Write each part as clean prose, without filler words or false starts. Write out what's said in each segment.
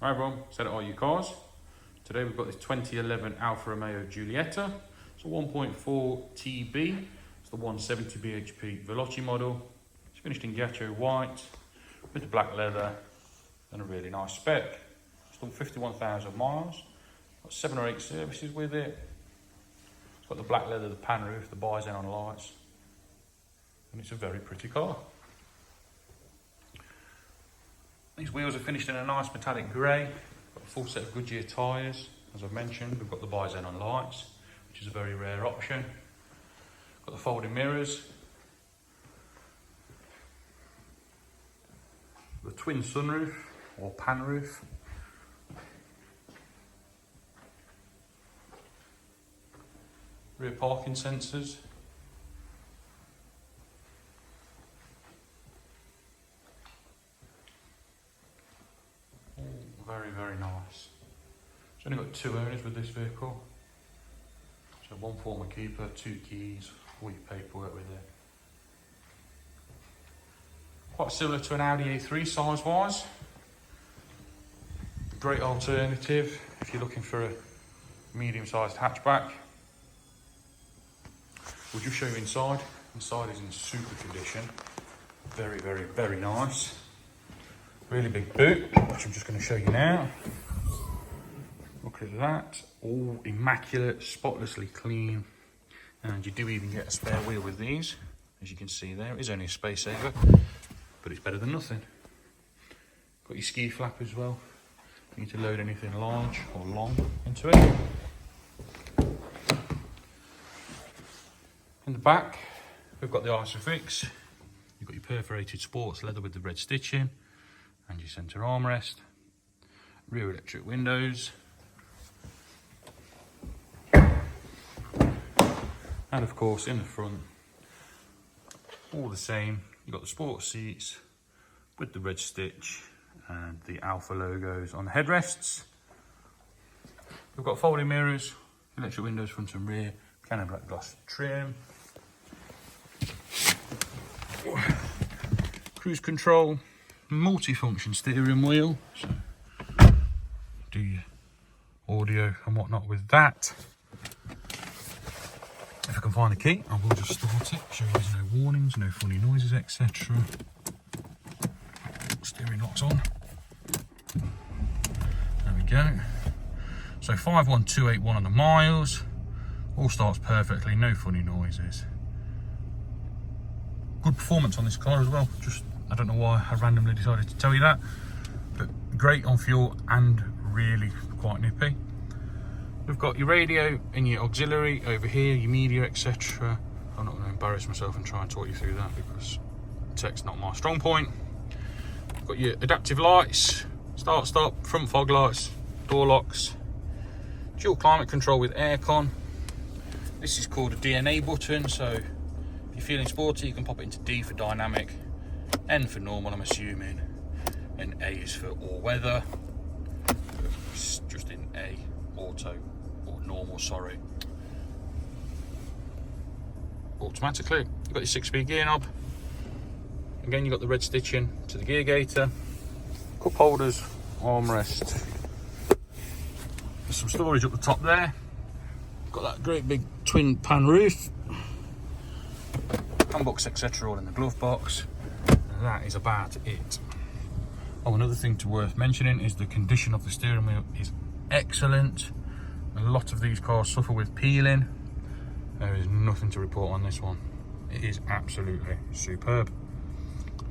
Hi everyone, Set It Are You Cars. Today we've got this 2011 Alfa Romeo Giulietta. It's a 1.4 TB. It's the 170 bhp Veloce model. It's finished in Ghiaccio white with the black leather and a really nice spec. It's done 51,000 miles. Got 7 or 8 services with it. It's got the black leather, the pan roof, the bi-xenon lights, and it's a very pretty car. These wheels are finished in a nice metallic grey. Got a full set of Goodyear tyres. As I've mentioned, we've got the bi-xenon lights, which is a very rare option. Got the folding mirrors. The twin sunroof or pan roof. Rear parking sensors. Very, very nice. It's only got 2 owners with this vehicle. So one former keeper, 2 keys, all your paperwork with it. Quite similar to an Audi A3 size-wise. Great alternative if you're looking for a medium-sized hatchback. We'll just show you inside. Inside is in super condition. Very, very, very nice. Really big boot, which I'm just going to show you now. Look at that, all immaculate, spotlessly clean, and you do even get a spare wheel with these. As you can see there, it is only a space saver, but it's better than nothing. Got your ski flap as well. You need to load anything large or long into it. In the back, we've got the Isofix. You've got your perforated sports leather with the red stitching, and your centre armrest, rear electric windows, and of course in the front, all the same, you've got the sports seats with the red stitch and the Alfa logos on the headrests. We've got folding mirrors, electric windows front and rear, piano black gloss trim, cruise control, multi-function steering wheel, so do your audio and whatnot with that. If I can find the key, I will just start it, show you there's no warnings, no funny noises, etc. Steering lock's on. There we go. So 51281 on the miles, all starts perfectly, no funny noises. Good performance on this car as well. Just, I don't know why I randomly decided to tell you that, but great on fuel and really quite nippy. We've got your radio and your auxiliary over here, your media, etc. I'm not going to embarrass myself and try and talk you through that because tech's not my strong point. We've got your adaptive lights, start stop, front fog lights, door locks, dual climate control with aircon. This is called a DNA button, so if you're feeling sporty you can pop it into D for dynamic, N for normal I'm assuming, and A is for all weather. It's just in A, auto, or normal, sorry. Automatically, you've got your 6-speed gear knob. Again, you've got the red stitching to the gear gaiter. Cup holders, armrest. There's some storage up the top there. Got that great big twin pan roof. Handbooks, etc. all in the glove box. And that is about it. Oh, another thing worth mentioning is the condition of the steering wheel is excellent. A lot of these cars suffer with peeling. There is nothing to report on this one. It is absolutely superb.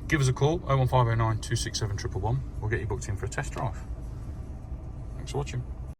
Give us a call, 01509 267 111. We'll get you booked in for a test drive. Thanks for watching.